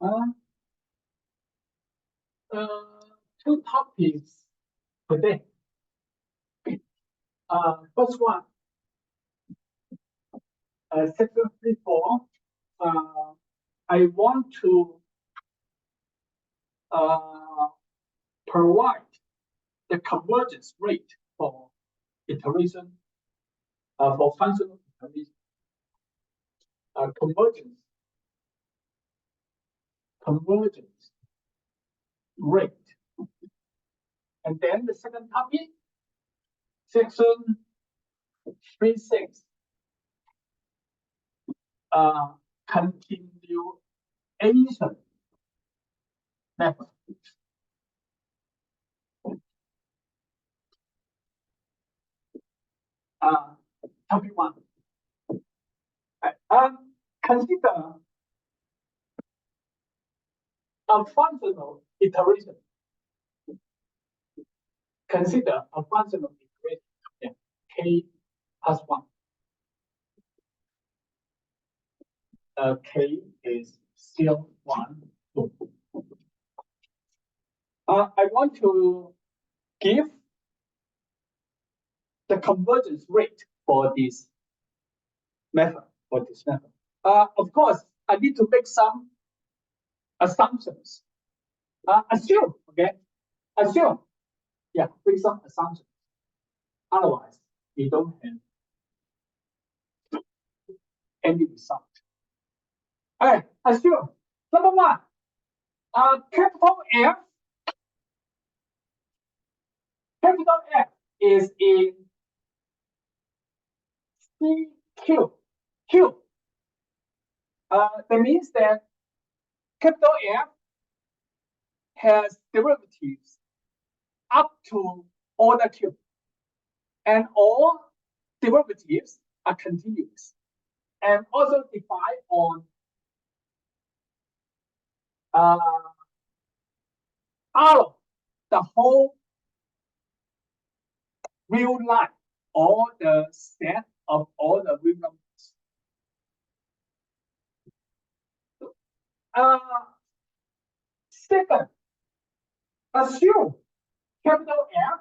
Uh, Two topics today. First one, section 3.4. I want to provide the convergence rate for iteration, for functional iteration. Convergence rate. And then the second topic, section 3.6, continuation method. Topic 1. Consider a functional iteration. Consider a functional iteration, k plus 1. K is still 1, 2. I want to give the convergence rate for this method. Of course, I need to make some assumptions. Assume, okay? Assume. Yeah, make some assumptions. Otherwise, we don't have any result. All right, assume. Number 1, capital F is in CQ. Q. That means that capital F has derivatives up to order Q. And all derivatives are continuous. And also defined on R, the whole real line, or the set of all the real numbers. Second, assume capital F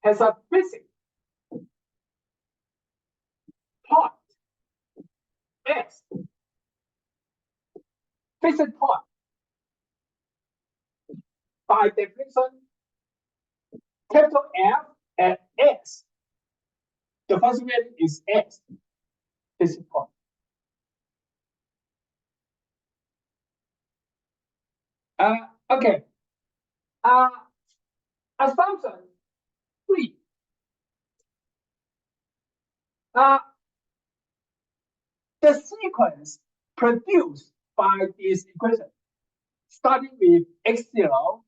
has a basic point X. Basic point. By definition, capital F at X, the function value is X. Basic point. Okay. Assumption 3. The sequence produced by this equation, starting with x0,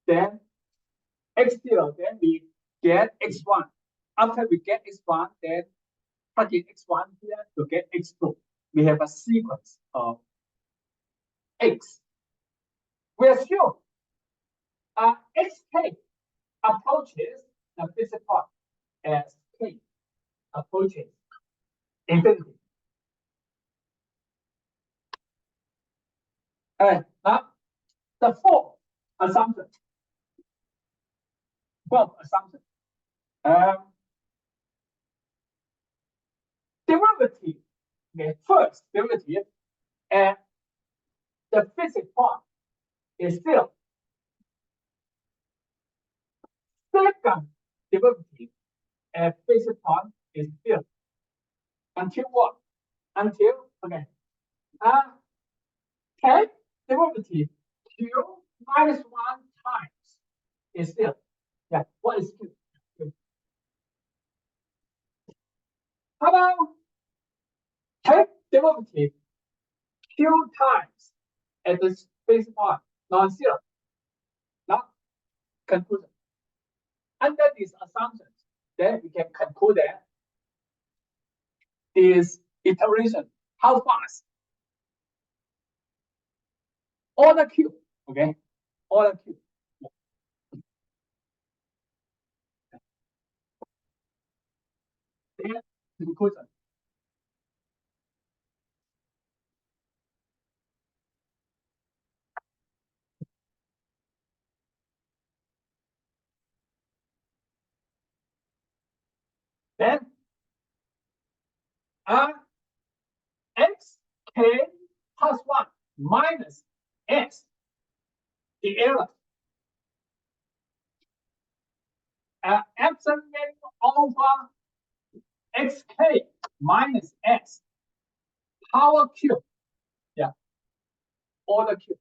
then x0, then we get x1. After we get x1, then plug in x1 here to get x2. We have a sequence of x. We assume xk approaches the basic point as k approaches infinity. All right, now the fourth assumption. Derivative. Okay, first derivative and the basic point is 0. Second derivative at basic point is 0. Until what? Until, okay. Take derivative q minus 1 times is 0. Yeah, what is q? How about take derivative q times at the basic point, non-zero? Now, conclusion. Under these assumptions, then we can conclude that this iteration, how fast? Order Q, okay? Order Q. Then conclusion. Then xk plus 1 minus s, the error. Absolute value over xk minus s power cube. Yeah, order cube.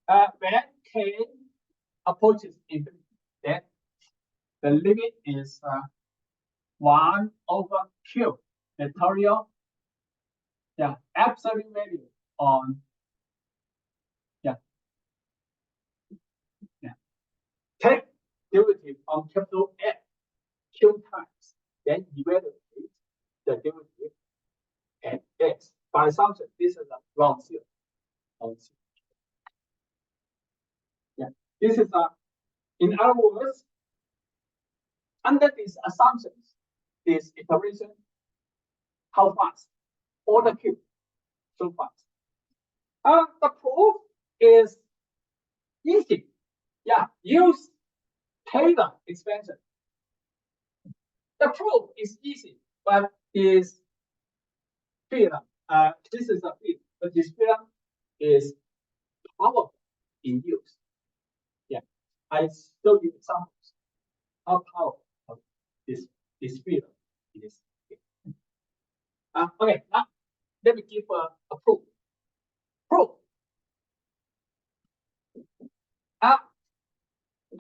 When k approaches infinity, then the limit is 1 over q factorial. Yeah, absolute value on take derivative on capital F q times, then evaluate the derivative at x. By assumption, this is a wrong zero. Yeah, this is in other words, under these assumptions, this iteration, how fast? Order cube, so fast. The proof is easy. Yeah, use Taylor expansion. The proof is easy, but is theorem. This is a theorem, but this theorem is powerful in use. Yeah, I show you examples how powerful this theorem is. Okay, now let me give a proof. Proof.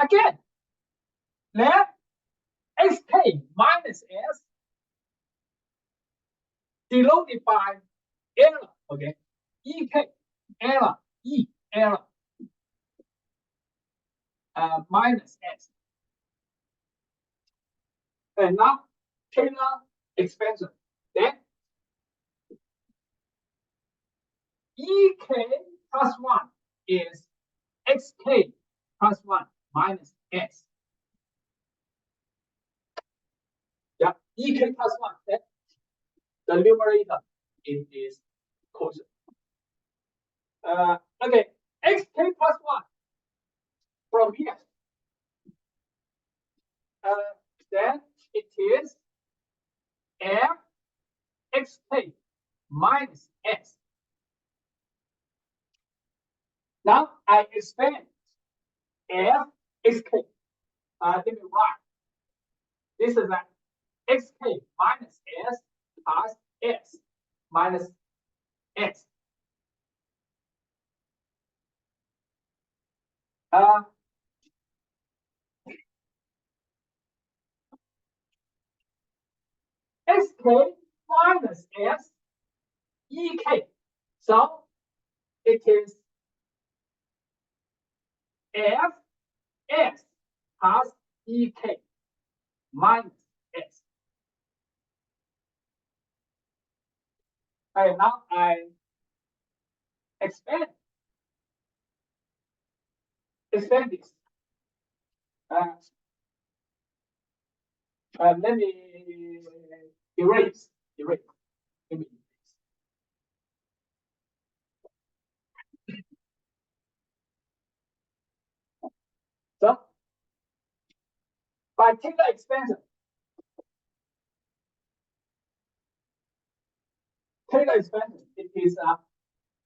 Again, let xk minus s denoted by error. Okay, ek error error minus s. And now Taylor expansion. Then ek plus 1 is xk plus 1 minus s. Yeah, ek plus 1. Then the numerator is quotient. Okay, xk plus 1 from here. Then it is f xk minus s. Now I expand f xk. Let me write. This is a xk minus s plus s minus s. Xk minus s ek. So it is f s plus ek minus s. Okay, now I expand this. Let me erase. Let me erase. So by Taylor expansion, it is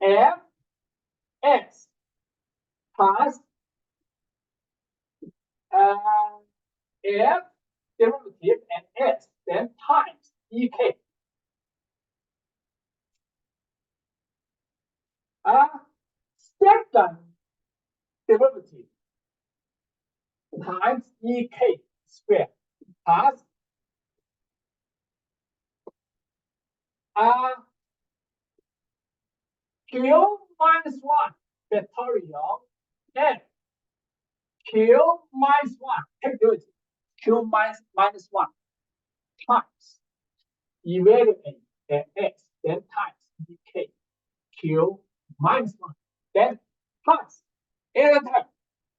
f s plus f derivative and s, then times ek. Second derivative times ek squared plus q minus 1 factorial and q minus 1, take derivative, q minus 1 times evaluate at x, then times ek, q minus 1, then plus error term.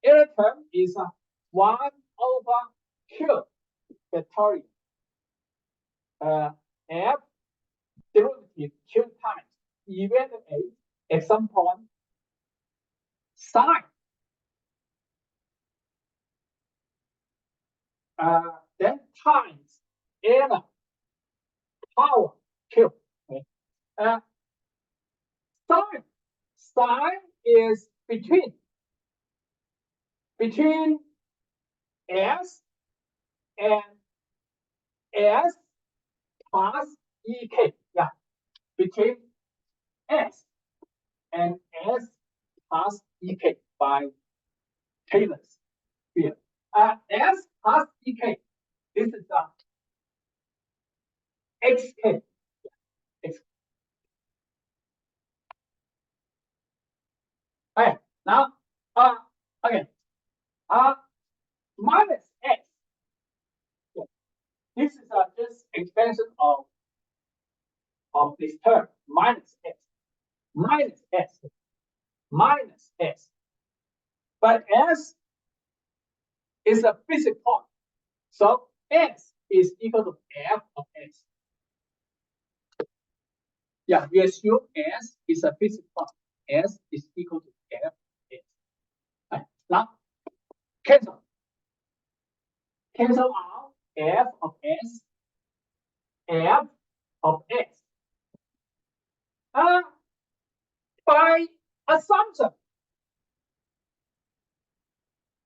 Error term is 1 over q factorial f derivative q times evaluate at some point sine. Then times n power q. Okay. Sign is between s and s plus ek. Yeah, between s and s plus ek by Taylor's field. S plus ek. This is xk. X. Okay. Now, okay. Minus x. This is just expansion of this term, minus s, minus s, minus s. But s is a physical point, so s is equal to f of s. Yeah, we assume s is a physical point. S is equal to f of s. Right. Now, cancel out f of s, f of s. By assumption,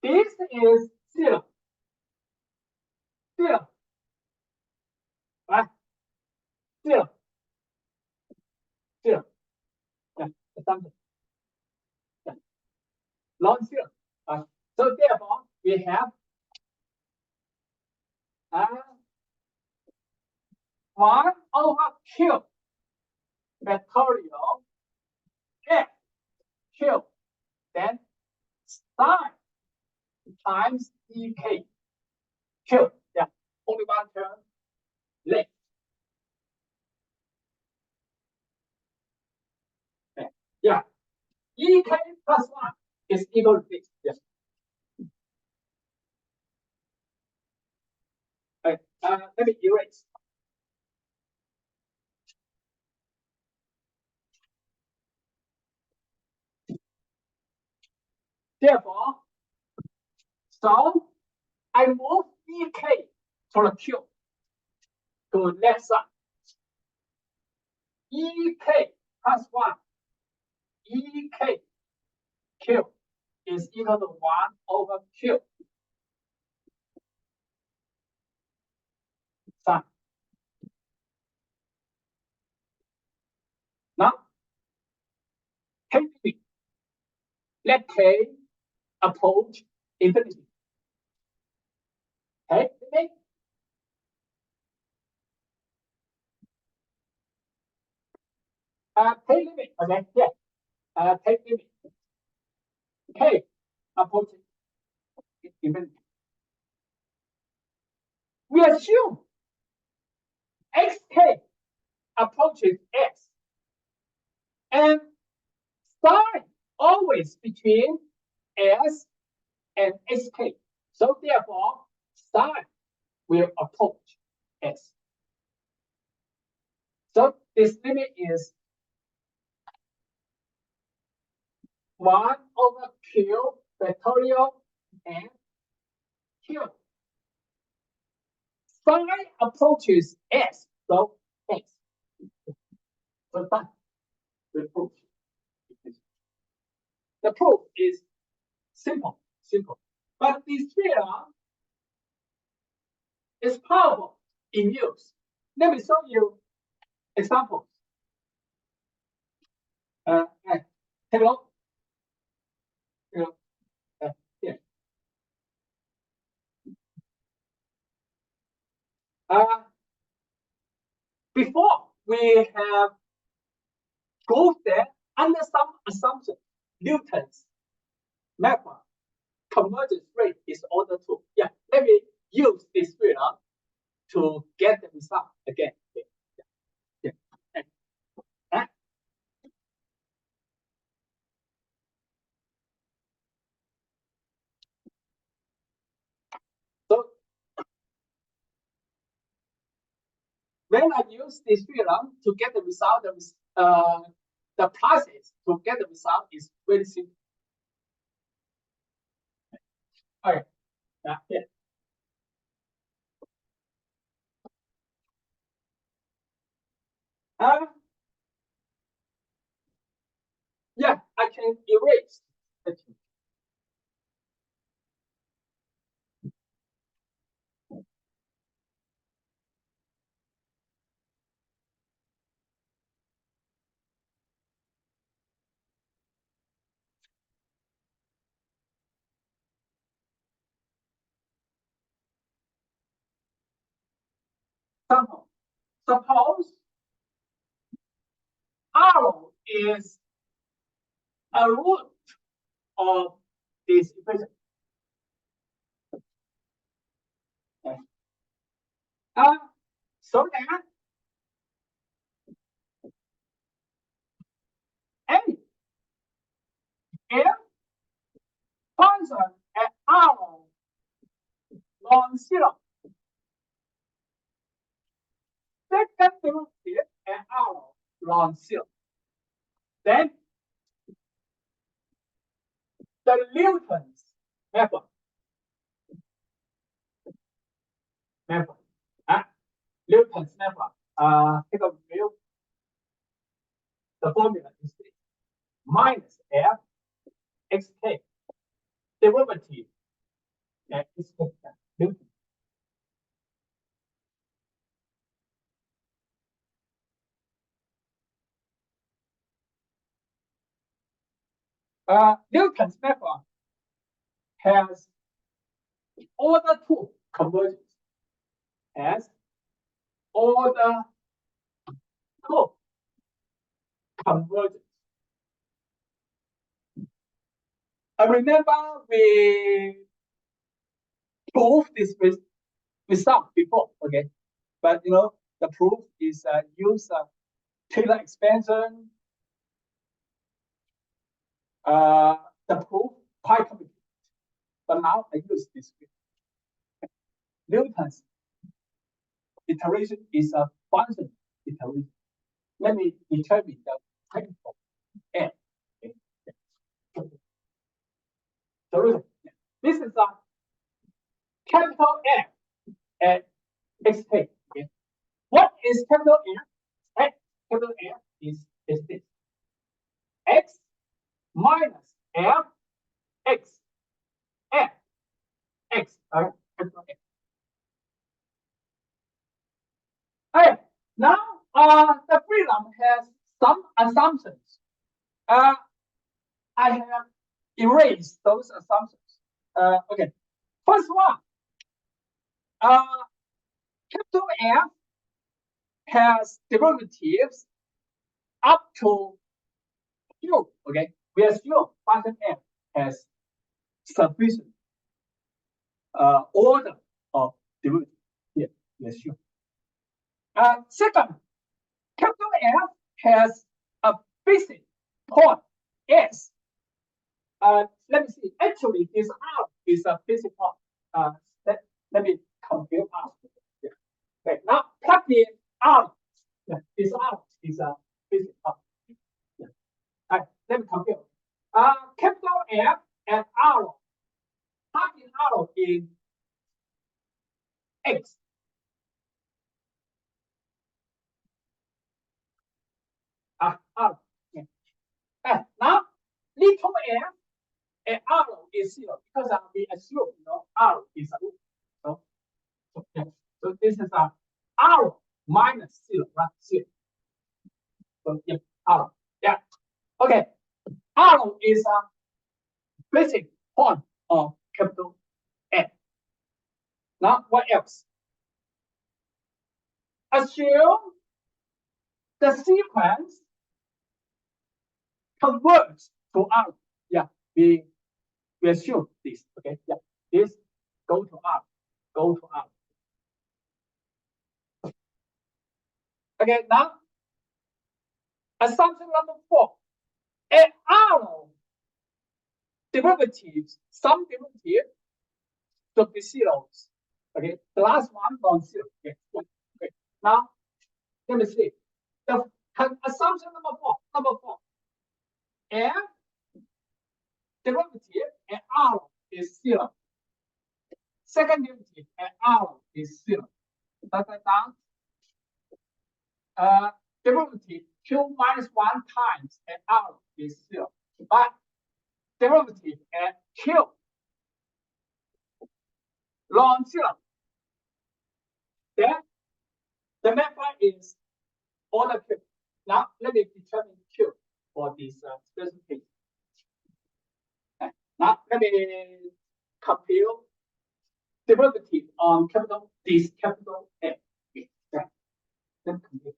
this is 0. 0. Right? 0. 0. Yeah, assumption. Yeah. Non-zero. So therefore, we have 1 over q factorial f q, then sine times ek q. Yeah, only one term left. Okay. Yeah, ek plus 1 is equal to this. Yes. Okay. Let me erase. Therefore, so I move ek to the q to left side. Ek plus 1 ek q is equal to 1 over q sine. Now, take me. Let k approach infinity. Okay, take limit. Okay, yeah. Take limit. K approaching infinity. We assume xk approaches s, and sine always between s and sk. So therefore, sine will approach s. So this limit is 1 over q factorial and q. Sine approaches s, so s. So that the proof. The proof is simple. But this theorem is powerful in use. Let me show you examples. Take a look. Here. Before we have proved that under some assumption, Newton's method convergence rate is order 2. Yeah, let me use this theorem to get the result again. Yeah. So when I use this theorem to get the result, the process to get the result is very simple. Okay. Yeah. Uh, yeah, I can erase. Example. Suppose R is a root of this equation. Okay. So that A if function at R non-zero, second derivative at R non-zero, then the Newton's method, Newton's method, take a view. The formula is this: minus f xk derivative at xk Newton. Newton's method has order 2 convergence, has order 2 convergence. I remember we proved this with some before, okay? But you know, the proof is use Taylor expansion. The proof quite complicated. But now I use this. Newton's iteration is a function iteration. Let me determine the technical n. Okay. Solution. This is a capital N at xk. Okay. What is capital N? Capital N is this: x minus f x f x. Capital N. Okay. Now, the freedom has some assumptions. I have erased those assumptions. Okay. First one, capital F has derivatives up to Q. Okay. We assume function F has sufficient order of derivative. Here, we assume. Second, capital F has a basic point S. Let me see. Actually, this R is a basic point. Let me compare R. Yeah. Okay. Now plug in R. Yeah. This R is a basic point. Yeah. All right. Let me compare. Capital F and R. Plug in R in X. R. Yeah. Now little f and R is 0 because we assume R is a root. So this is a R minus 0, right? 0. So yeah, R. Yeah. Okay. R is a basic point of capital N. Now what else? Assume the sequence converges to R. Yeah, we assume this. Okay. Yeah. This go to R. Go to R. Okay, now assumption number 4. At R derivatives, some derivatives should be zeros. Okay, the last one non-zero. Okay. Okay. Now let me see. The assumption number 4. F derivative at R is 0. Second derivative at R is 0. Down. derivative q minus 1 times at r is 0. But derivative at q non-zero, then the method is order q. Now let me determine q for this special case. Now let me compute derivative on this capital F. Let me compute.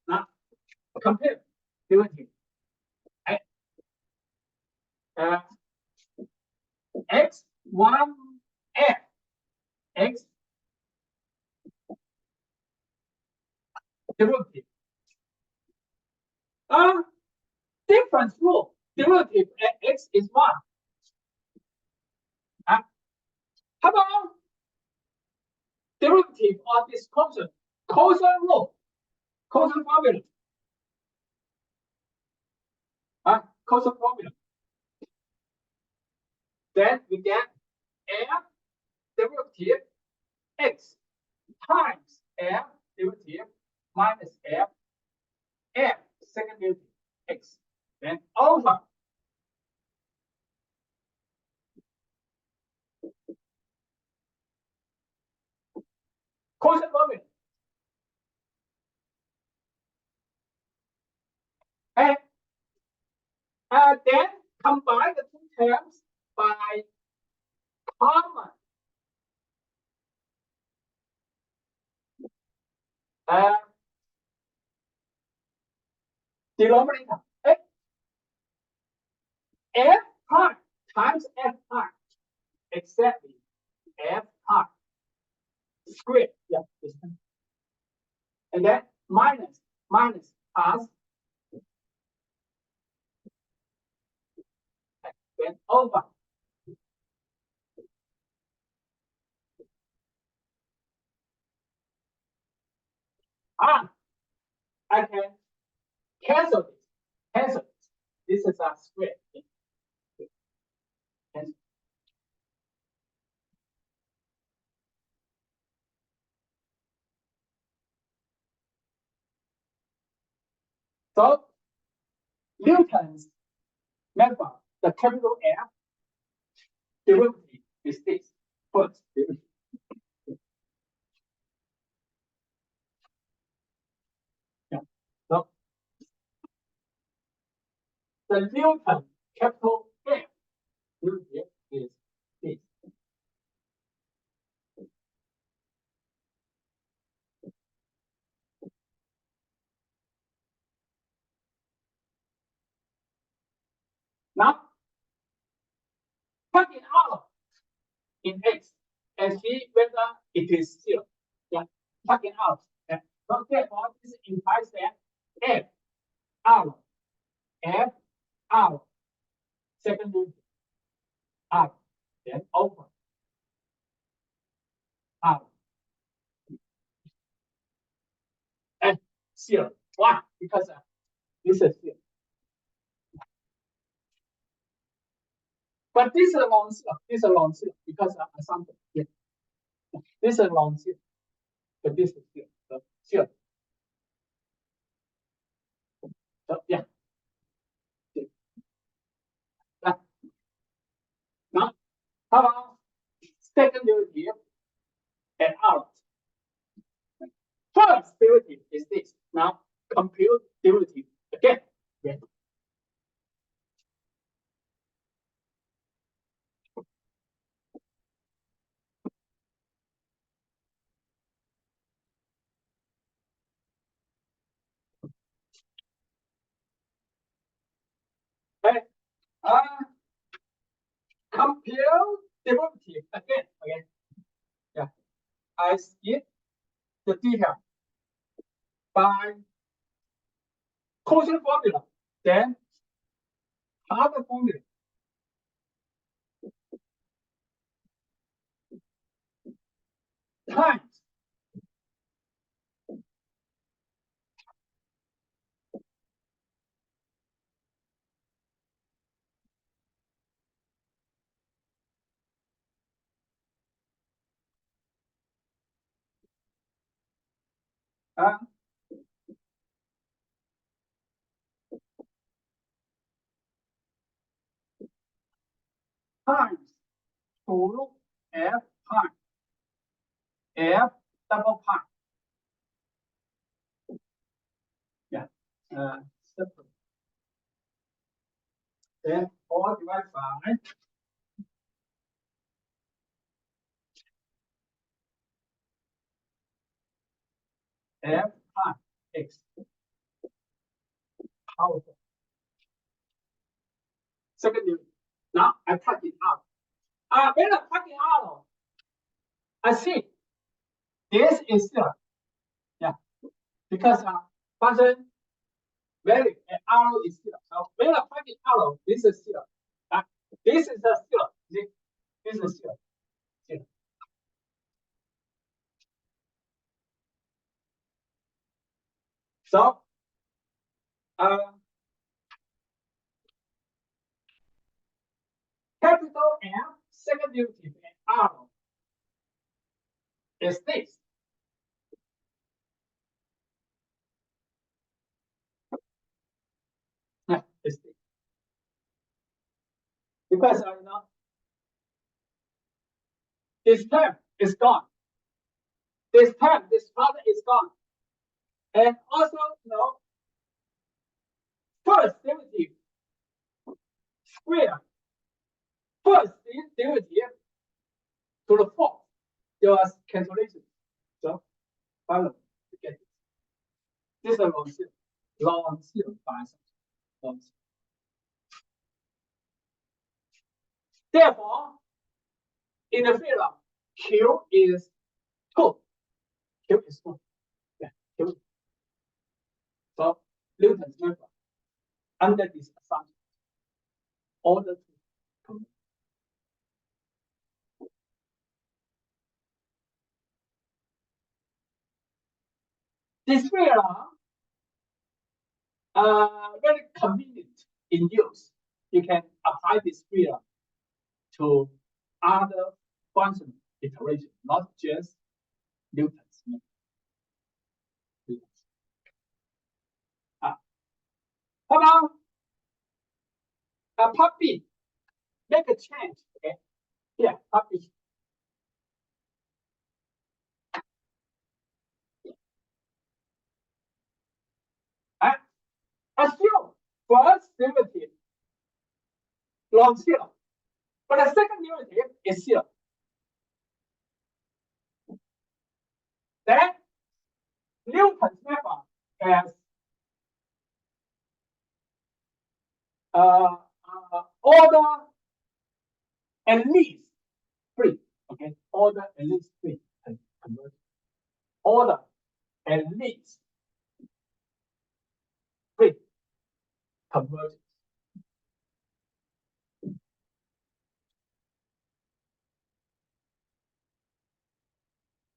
Now compare derivative. X1 F X derivative. Difference rule. Derivative at X is 1. How about derivative of this constant? Constant rule. Constant formula. Constant formula. Then we get F derivative X times F derivative minus F second derivative X. Then over constant formula. And then combine the two terms by common denominator. F prime times F prime. Exactly. F prime squared. Yeah. And then minus plus then over I can cancel this. This is a square. Cancel. So Newton's method, the capital F derivative is this. First derivative. Yeah. So the Newton capital F derivative is this. Now, plug it out in X and see whether it is 0. Yeah, plug it out. Yeah. So therefore, this implies that F R second derivative R then over R and 0. Why? Because this is 0. But this is a non-zero. This is a non-zero because assumption. Yeah. This is a non-zero. But this is 0. So 0. So yeah. Now, how about second derivative and R? First derivative is this. Now compute derivative again. Yeah. And compare derivative again. Yeah. I skip the detail by quotient formula, then other formula. Times times 2 f pi f double pi. Yeah. Simple. Then 4 divided by f pi x powerful. Second unit. Now I plug it out. When I plug it out, I see this is zero. Yeah, because function value and arrow is zero. So when I plug it out, this is zero. This is a zero. This is zero. Zero. So capital M second derivative and arrow is this. Yeah, it's this. Because this term is gone. This term, this product is gone. And also, first derivative square. First derivative to the fourth. There was cancellation. So finally, you get it. This is a long zero. Long zero by long zero. Therefore, in the field, Q is 2. Q is 2. Yeah, Q. So Newton's number under this assumption, order 2. This field very convenient in use. You can apply this field to other function iteration, not just Newton's. How about part B? Make a change. Okay, here part B. Assume first derivative non-zero, but the second derivative is zero. Then Newton's method has order at least 3. Okay, order at least 3 and convert. Order at least 3 conversions.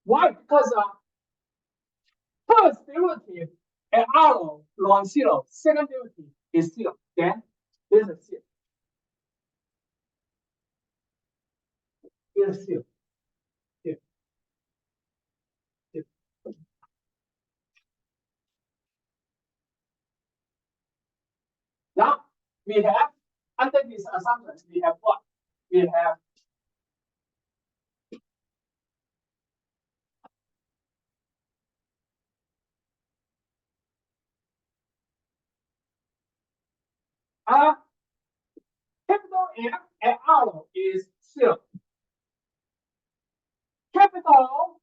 Why? Because first derivative at arrow non-zero, second derivative is 0. Then this is 0. This is 0. Now we have, under these assumptions, we have what? We have capital M at arrow is 0. Capital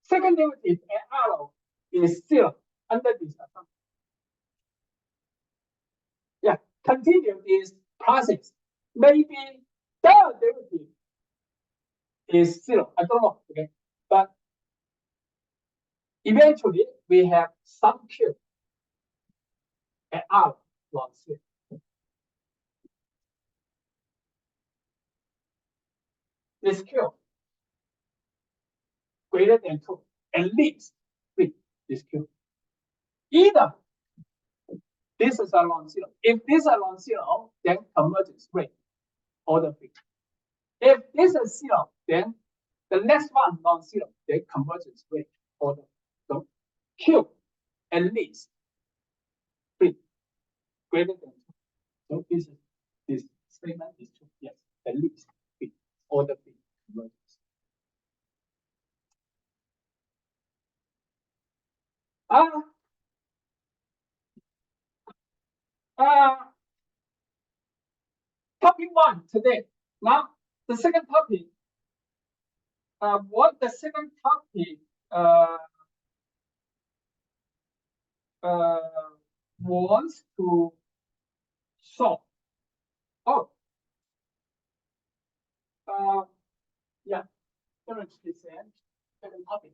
second derivative at arrow is 0 under this assumption. Yeah, continue this process. Maybe third derivative is 0. I don't know. Okay, but eventually we have some Q at arrow not 0. This Q greater than 2, at least 3 this Q. Either this is a non-zero. If this is a non-zero, then convergence rate order 3. If this is 0, then the next one non-zero, then convergence rate order. So Q at least 3 greater than 2. So this is this statement is true. Yes, the least fit order fit convergence. Uh, uh, topic one today. Now, the second topic. What the second topic wants to solve? Oh, yeah, currently second topic.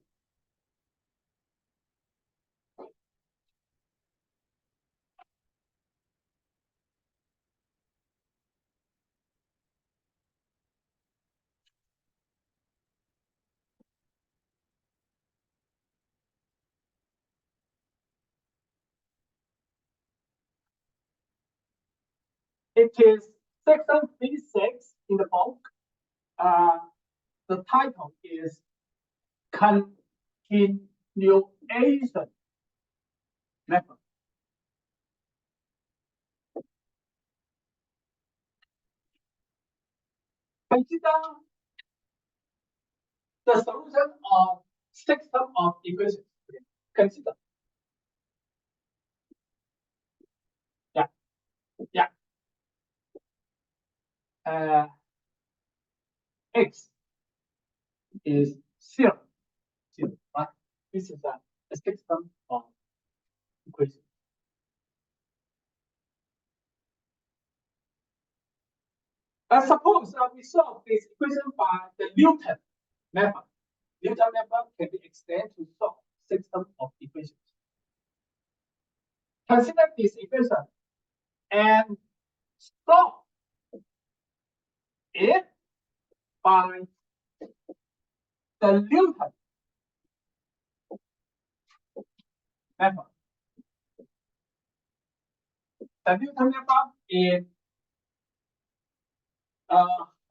It is section 36 in the book. The title is Continuation Method. Consider the solution of system of equations. Consider. Yeah. Yeah. X is 0. 0, right? This is a system of equations. Suppose we solve this equation by the Newton method. Newton method can be extended to solve system of equations. Consider this equation and solve it by the Newton method. The Newton method in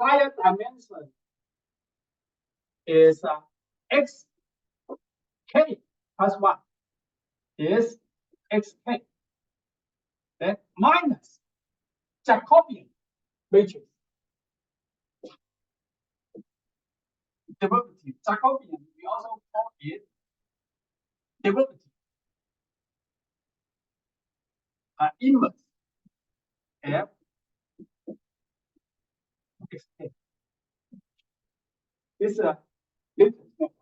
higher dimension is x k plus 1 is xk. Then minus Jacobian matrix. Derivative. Jacobian, we also call it derivative. Inverse f xk. This is Newton's method.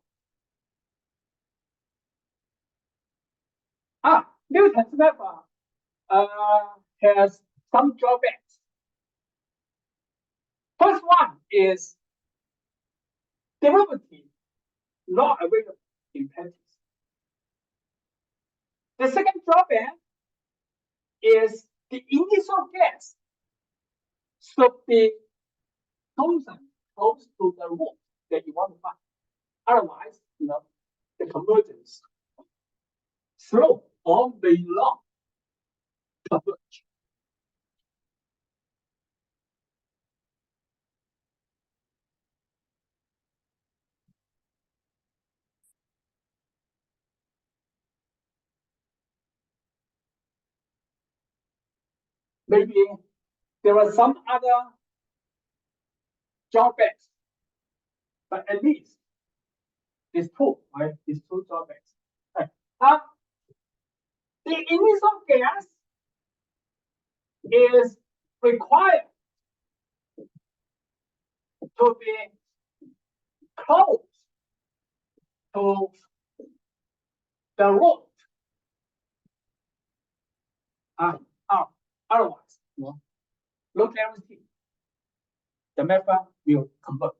Newton's method has some drawbacks. First one is derivative not available in practice. The second drawback is the initial guess should be chosen close to the root that you want to find. Otherwise, the convergence slow or may not converge. Maybe there are some other drawbacks, but at least these two, right? These two drawbacks. Right. The initial gas is required to be close to the root. Otherwise, low guarantee, the method will converge.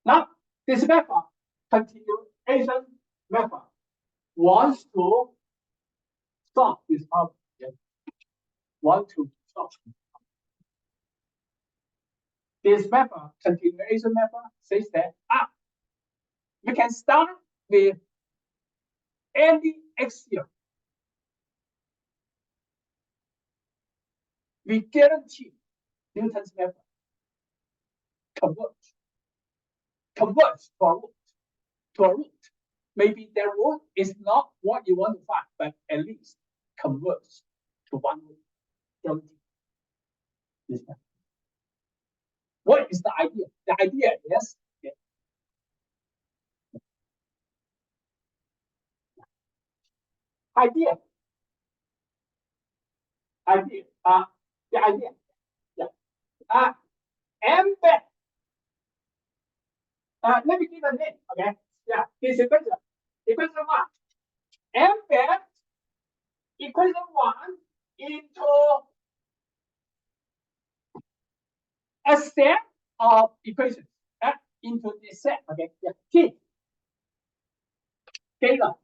Now, this method, continuation method, wants to solve this problem. Yes. Want to solve. This method, continuation method, says that you can start with any x0. We guarantee Newton's method converge to a root. Maybe the root is not what you want to find, but at least converge to one root. Guarantee. This one. What is the idea? The idea is idea. The idea. Yeah. Embed. Let me give a name. Okay. Yeah. This equation. Equation one. Embed equation one into a set of equations. Into this set. Okay. Yeah. T. Scalar.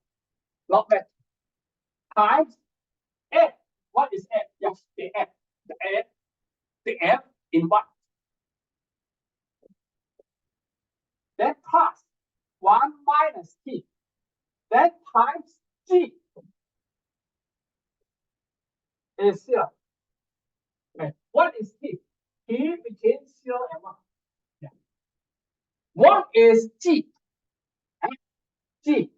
Log vector. Times f. What is f? Yes, the f. The f in what? Then plus 1 minus t. Then times g is 0. Okay. What is t? T between 0 and 1. Yeah. What is g? G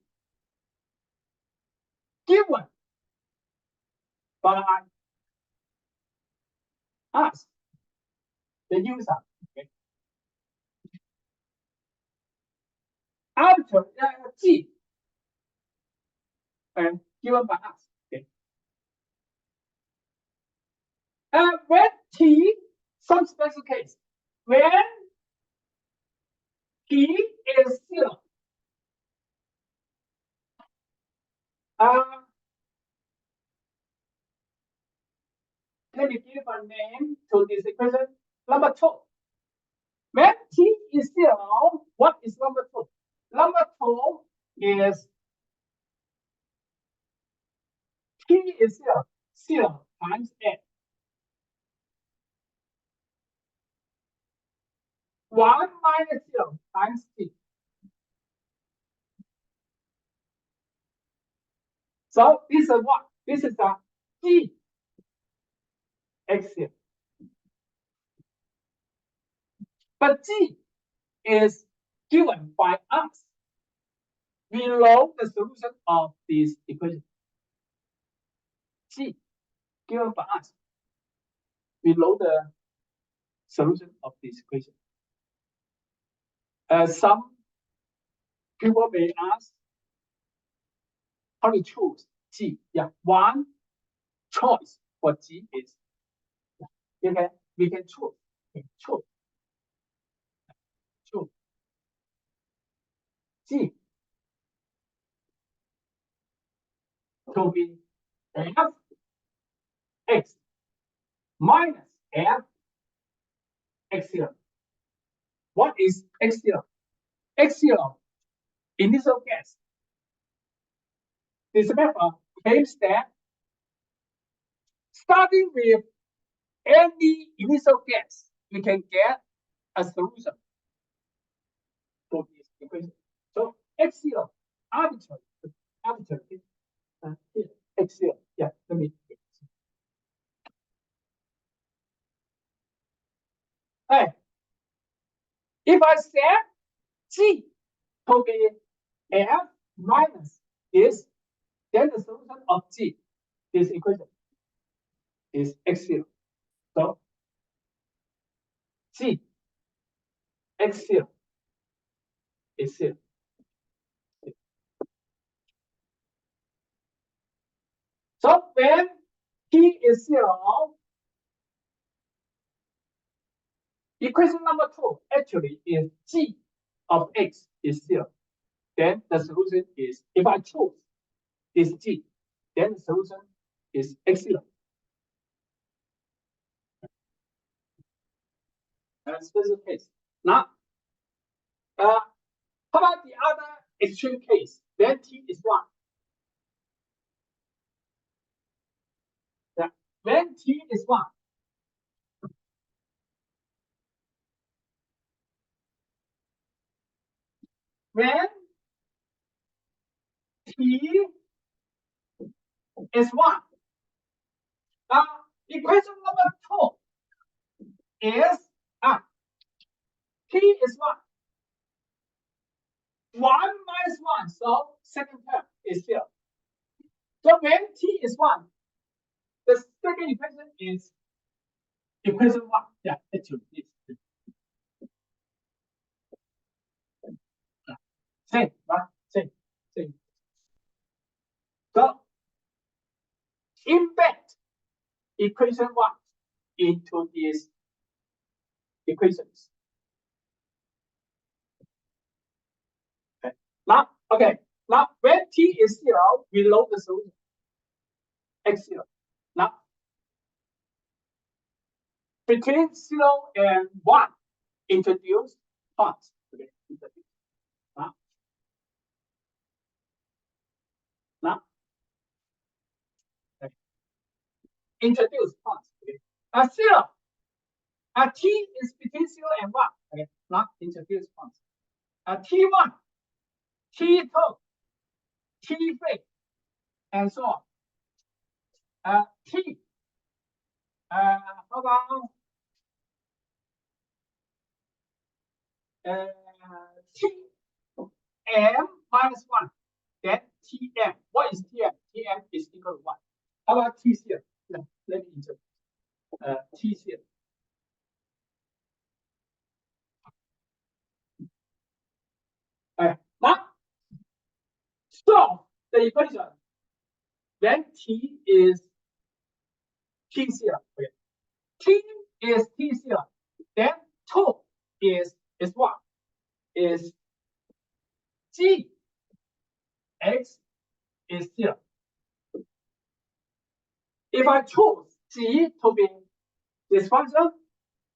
given by us, the user. Okay. Arbitrary g given by us. Okay. When t, some special case, when t is 0, let me give a name to this equation. Number 2. When t is 0, what is number 2? Number 2 is t is 0, 0 times n. 1 minus 0 times t. So this is what? This is a g axiom. But g is given by us. We know the solution of this equation. G given by us. We know the solution of this equation. Some people may ask how to choose G. Yeah, one choice for G is we can choose. Choose G to be f x minus f x 0. What is x 0? X 0 initial guess. This method claims that starting with any initial guess, we can get a solution to this equation. So x 0 arbitrary. Here, x 0. Yeah, let me. Hey, if I set g to be f minus this, then the solution of g, this equation, is x 0. So g x 0 is 0. So when t is 0, equation number 2 actually is g of x is 0. Then the solution is, if I choose this g, then the solution is x 0. Special case. Now, how about the other extreme case? Then t is 1. Yeah. When t is 1, when t is 1, equation number 2 is t is 1. 1 minus 1, so second term is 0. So when t is 1, the second equation is equation 1. Yeah, actually, it's same, right? Same. So, embed equation 1 into these equations. Okay. Now, when t is 0, we load the solution x0. Now, between 0 and 1, introduce parts. Okay, introduce. Now, okay. Introduce parts. Okay. 0. T is between 0 and 1. Okay, now introduce parts. T1, T2, T3, and so on. T, how about T m minus 1, then Tm. What is Tm? Tm is equal to 1. How about Tc? Let me introduce Tc. Now, solve the equation. Then T is Tc. Okay. T is Tc. Then 2 is what? Is G x is 0. If I choose G to be this function,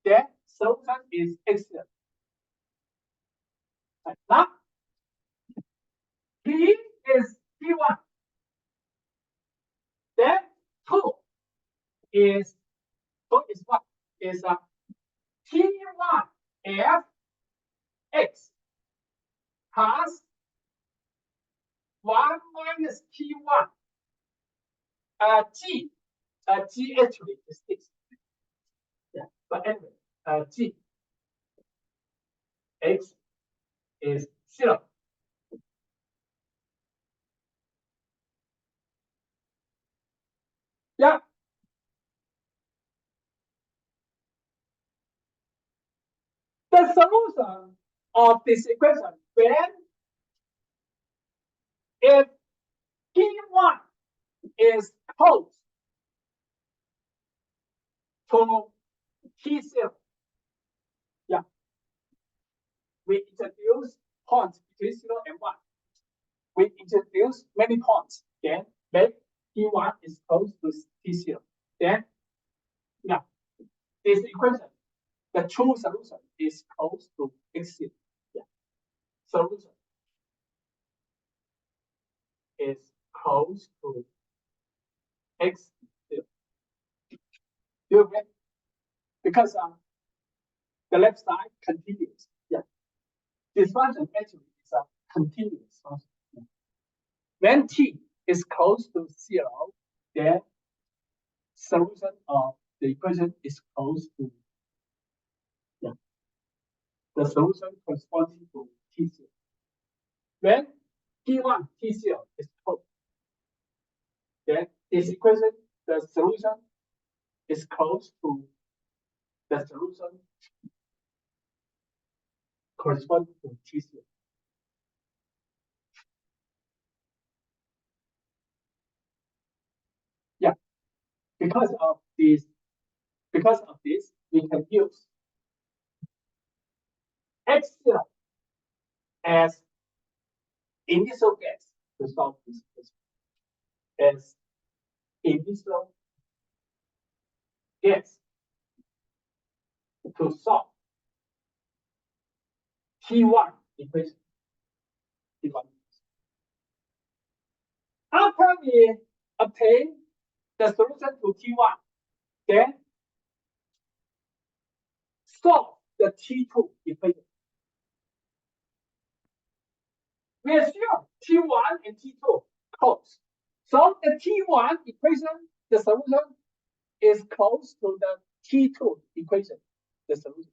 then solution is x0. Now, P is P1. Then 2 is what? Is T1 F x plus 1 minus T1 G. G actually is this. Yeah, but anyway, G x is 0. Yeah. The solution of this equation, when if P1 is close to T0, yeah, we introduce points between 0 and 1. We introduce many points, then make T1 is close to T0. Then, yeah, this equation, the true solution is close to x0. Yeah, solution is close to x0. You agree? Because the left side continues. Yeah, this function actually is a continuous function. Yeah. When t is close to 0, then solution of the equation is close to, yeah, the solution corresponding to T0. When T1, T0 is close, then this equation, the solution is close to the solution corresponding to T0. Yeah, because of this, we can use x0 as initial guess to solve this question. As initial guess to solve T1 equation. T1. After we obtain the solution to T1, then solve the T2 equation. We assume T1 and T2 close. So the T1 equation, the solution is close to the T2 equation, the solution.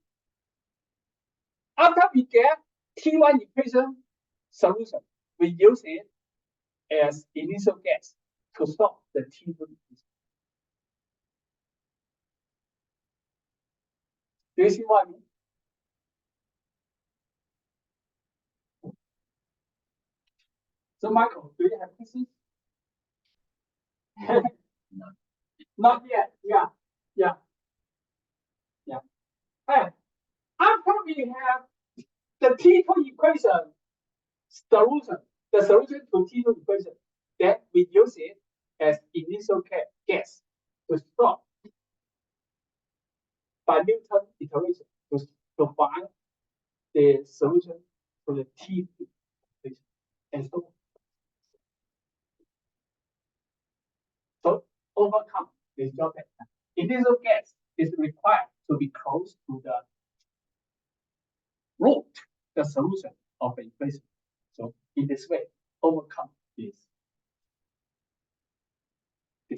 After we get T1 equation solution, we use it as initial guess to solve the T2 equation. Do you see what I mean? So, Michael, do you have questions? Not yet. Yeah. Yeah. Yeah. And after we have the T2 equation solution, the solution to T2 equation, then we use it as initial guess to stop by Newton iteration to find the solution to the T2 equation and so on. So overcome this drawback. Initial guess is required to be close to the root, the solution of the equation. So in this way, overcome this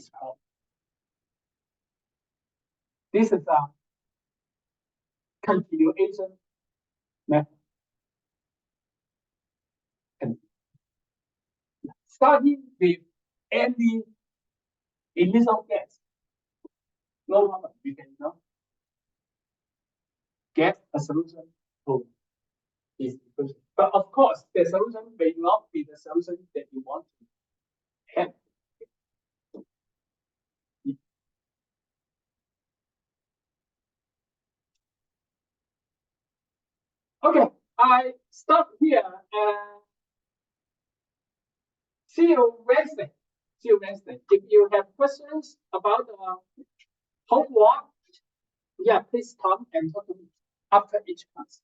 problem. This is a continuation method. And starting with any initial guess, no problem. You can get a solution to this equation. But of course, the solution may not be the solution that you want to have. Okay, I stop here and see you Wednesday. See you Wednesday. If you have questions about the homework, yeah, please come and talk to me after each class.